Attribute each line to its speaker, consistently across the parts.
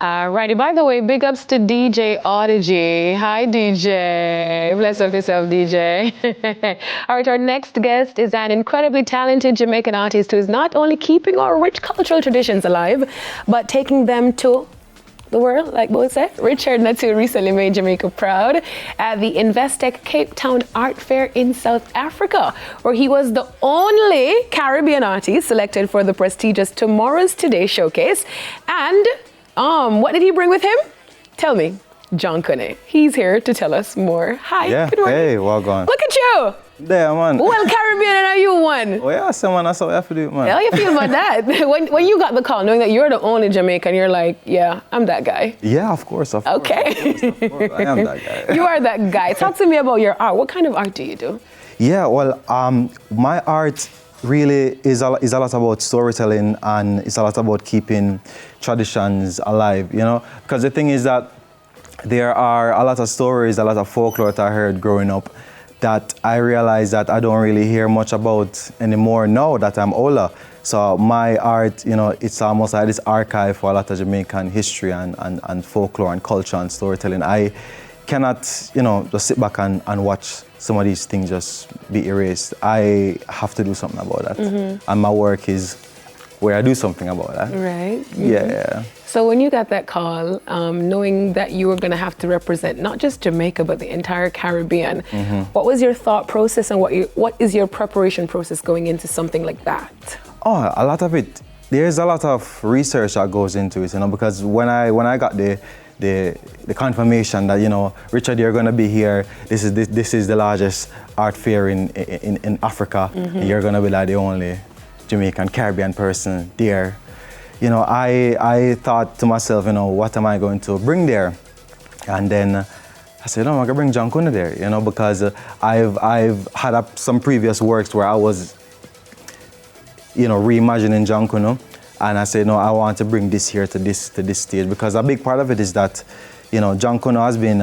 Speaker 1: Alrighty, by the way, big ups to DJ Audigy. Hi, DJ. Bless up yourself, DJ. All right, our next guest is an incredibly talented Jamaican artist who is not only keeping our rich cultural traditions alive, but taking them to the world, like both said. Richard Nattoo recently made Jamaica proud at the Investec Cape Town Art Fair in South Africa, where he was the only Caribbean artist selected for the prestigious Tomorrow's Today showcase. And what did he bring with him? Tell me, Jonkonnu. He's here to tell us more. Hi, good morning.
Speaker 2: Hey, well gone.
Speaker 1: Look at you.
Speaker 2: There, man.
Speaker 1: Well, Caribbean, and are you one?
Speaker 2: Oh, yeah, someone, that's how I have to do it, man.
Speaker 1: How you feel about that? When you got the call, knowing that you're the only Jamaican, you're like, yeah, I'm that guy.
Speaker 2: Yeah, of course,
Speaker 1: Okay.
Speaker 2: Of course, I am that guy.
Speaker 1: You are that guy. Talk to me about your art. What kind of art do you do?
Speaker 2: Yeah, well, my art really is a lot about storytelling, and it's a lot about keeping traditions alive, you know? Because the thing is that there are a lot of stories, a lot of folklore that I heard growing up that I realize that I don't really hear much about anymore now that I'm older. So my art, you know, it's almost like this archive for a lot of Jamaican history and folklore and culture and storytelling. I cannot, you know, just sit back and watch some of these things just be erased. I have to do something about that. Mm-hmm. And my work is where I do something about that.
Speaker 1: Right. Mm-hmm.
Speaker 2: Yeah.
Speaker 1: So when you got that call, knowing that you were going to have to represent not just Jamaica, but the entire Caribbean, mm-hmm. what was your thought process and what is your preparation process going into something like that?
Speaker 2: Oh, a lot of it. There's a lot of research that goes into it, you know, because when I got the confirmation that, you know, Richard, you're going to be here. This is the largest art fair in Africa. Mm-hmm. And you're going to be like the only Jamaican Caribbean person there. You know, I thought to myself, you know, what am I going to bring there? And then I said, no, I'm going to bring Jonkonnu there, you know, because I've had some previous works where I was, you know, reimagining Junkanoo. And I said, no, I want to bring this here to this stage, because a big part of it is that, you know, Jonkonnu has been,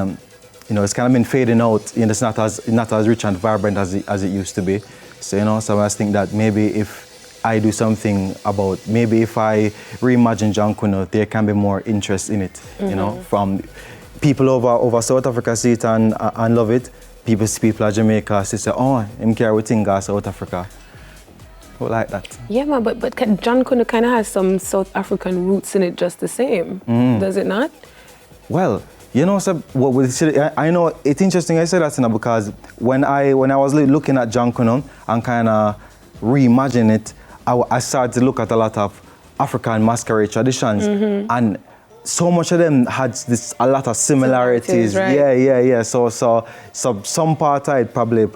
Speaker 2: you know, it's kind of been fading out. You know, it's not as rich and vibrant as it used to be. So, you know, so I think that maybe if I do something about, maybe if I reimagine Jonkonnu, there can be more interest in it, mm-hmm. you know, from people over South Africa see it and love it. People at Jamaica say, oh, I'm care with things South Africa. Like that. Yeah,
Speaker 1: man, but Jonkonnu kind of has some South African roots in it just the same, does it not?
Speaker 2: Well, you know, so I know it's interesting I said that, you know, because when I was looking at Jonkonnu and kind of reimagining it, I started to look at a lot of African masquerade traditions, mm-hmm. and so much of them had a lot of similarities.
Speaker 1: Right?
Speaker 2: Yeah. So some part I'd probably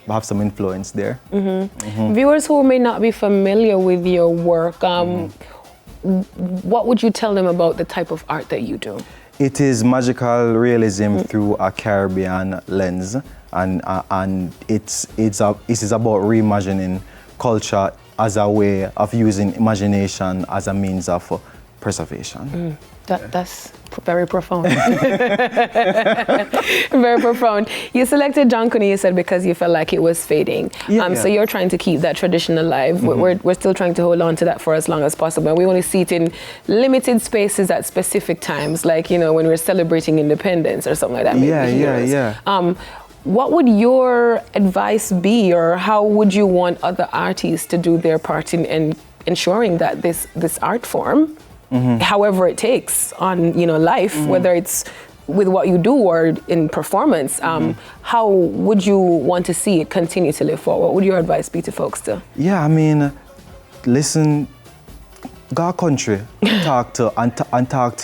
Speaker 2: have some influence there.
Speaker 1: Mm-hmm. Mm-hmm. Viewers who may not be familiar with your work, what would you tell them about the type of art that you do?
Speaker 2: It is magical realism through a Caribbean lens, and it is about reimagining culture as a way of using imagination as a means of preservation.
Speaker 1: That's very profound. Very profound. You selected Jonkonnu, you said, because you felt like it was fading. So you're trying to keep that tradition alive. Mm-hmm. We're still trying to hold on to that for as long as possible. And we only see it in limited spaces at specific times, like, you know, when we're celebrating independence or something like that.
Speaker 2: Yeah.
Speaker 1: What would your advice be, or how would you want other artists to do their part in ensuring that this art form, mm-hmm. however it takes on, you know, life, mm-hmm. whether it's with what you do or in performance, how would you want to see it continue to live forward? What would your advice be to folks to?
Speaker 2: Yeah, I mean, listen, go country, talk to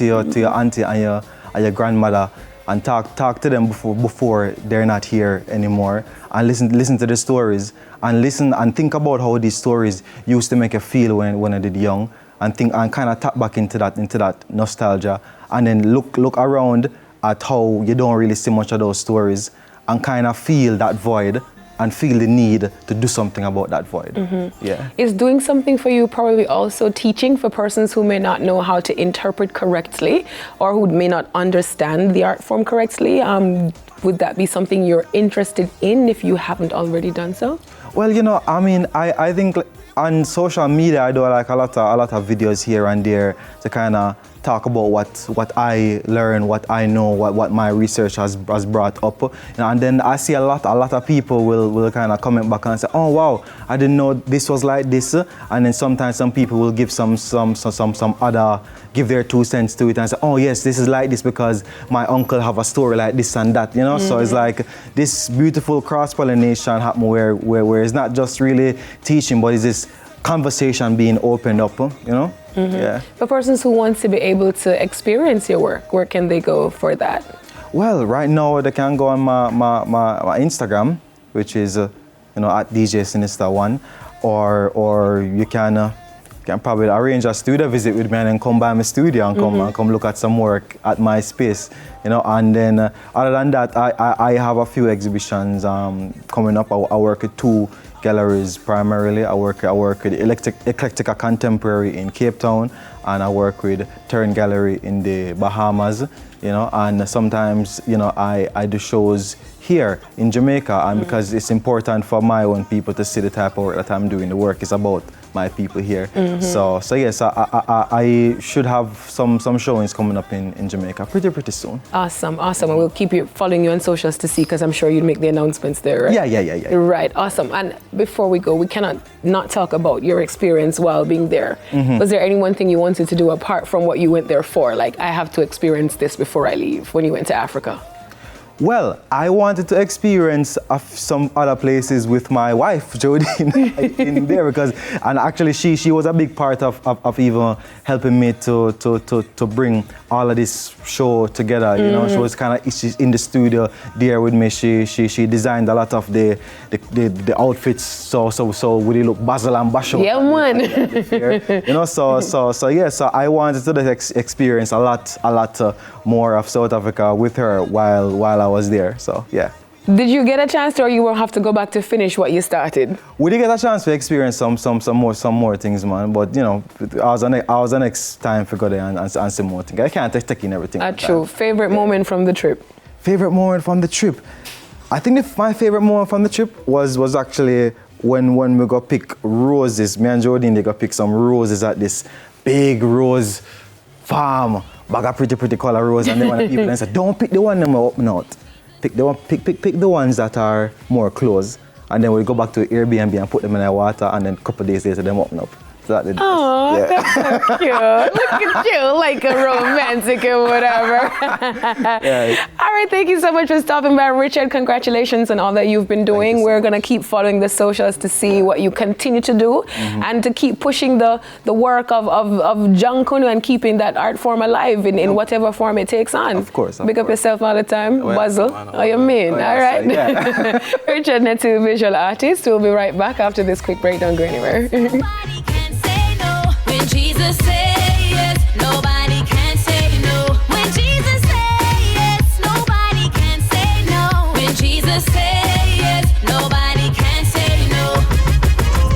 Speaker 2: your auntie and your grandmother, and talk to them before they're not here anymore, and listen to the stories, and listen and think about how these stories used to make you feel when I did young, and think and kind of tap back into that nostalgia, and then look around at how you don't really see much of those stories, and kind of feel that void and feel the need to do something about that void. Mm-hmm. Yeah.
Speaker 1: Is doing something for you probably also teaching for persons who may not know how to interpret correctly, or who may not understand the art form correctly? Would that be something you're interested in if you haven't already done so?
Speaker 2: Well, you know, I mean, I think on social media, I do like a lot of videos here and there to kind of talk about what I learn, what I know, what my research has brought up. And then I see a lot of people will kind of comment back and say, oh wow, I didn't know this was like this. And then sometimes some people will give some other, give their 2 cents to it and say, oh yes, this is like this because my uncle have a story like this and that, you know. So it's like this beautiful cross-pollination happen where it's not just really teaching, but it's this conversation being opened up, you know. Yeah.
Speaker 1: For persons who want to be able to experience your work, where can they go for that?
Speaker 2: Well, right now they can go on my Instagram, which is at DJ Sinister1, or you can probably arrange a studio visit with me and then come by my studio and come look at some work at my space, you know. And then other than that, I have a few exhibitions coming up. I work at 2 galleries primarily. I work with Eclectica Contemporary in Cape Town, and I work with Turn Gallery in the Bahamas, you know. And sometimes, you know, I do shows here in Jamaica, and because it's important for my own people to see the type of work that I'm doing. The work is about my people here. So yes, I should have some showings coming up in Jamaica pretty soon.
Speaker 1: Awesome. And we'll keep following you on socials to see, because I'm sure you'd make the announcements there, right?
Speaker 2: Yeah.
Speaker 1: Right, awesome. And before we go, we cannot not talk about your experience while being there. Was there any one thing you wanted to do apart from what you went there for? Like, I have to experience this before I leave, when you went to Africa?
Speaker 2: Well, I wanted to experience some other places with my wife, Jodine, in there, and actually she was a big part of even helping me to bring all of this show together. You know, she was she's in the studio there with me. She designed a lot of the outfits, so would it look Basil and Basho?
Speaker 1: Yeah, man.
Speaker 2: You know, so I wanted to experience a lot more of South Africa with her while I was there. So yeah.
Speaker 1: Did you get a chance to, or you will have to go back to finish what you started?
Speaker 2: We did get a chance to experience some more things, man. But you know, I was the next time to go there and see more things. I can't take in everything.
Speaker 1: True. Favorite moment from the trip?
Speaker 2: Favorite moment from the trip? I think my favorite moment from the trip was actually when we go pick roses. Me and Jodine, they go pick some roses at this big rose farm. Bag of pretty color rose, and then when the people then said, don't pick the one them open out. Pick the ones that are more close, and then we go back to Airbnb and put them in the water, and then a couple of days later them open up. So that
Speaker 1: that's so cute. Look at you, like a romantic or whatever.
Speaker 2: Yeah.
Speaker 1: All right, thank you so much for stopping by, Richard. Congratulations on all that you've been doing. We're going to keep following the socials to see what you continue to do, and to keep pushing the work of Jonkonnu and keeping that art form alive in whatever form it takes on.
Speaker 2: Of course.
Speaker 1: Big up yourself all the time, Basil. Oh, you mean? All right.
Speaker 2: Yeah.
Speaker 1: Richard Nattoo, visual artist. We'll be right back after this quick break. Don't go anywhere.
Speaker 3: Jesus said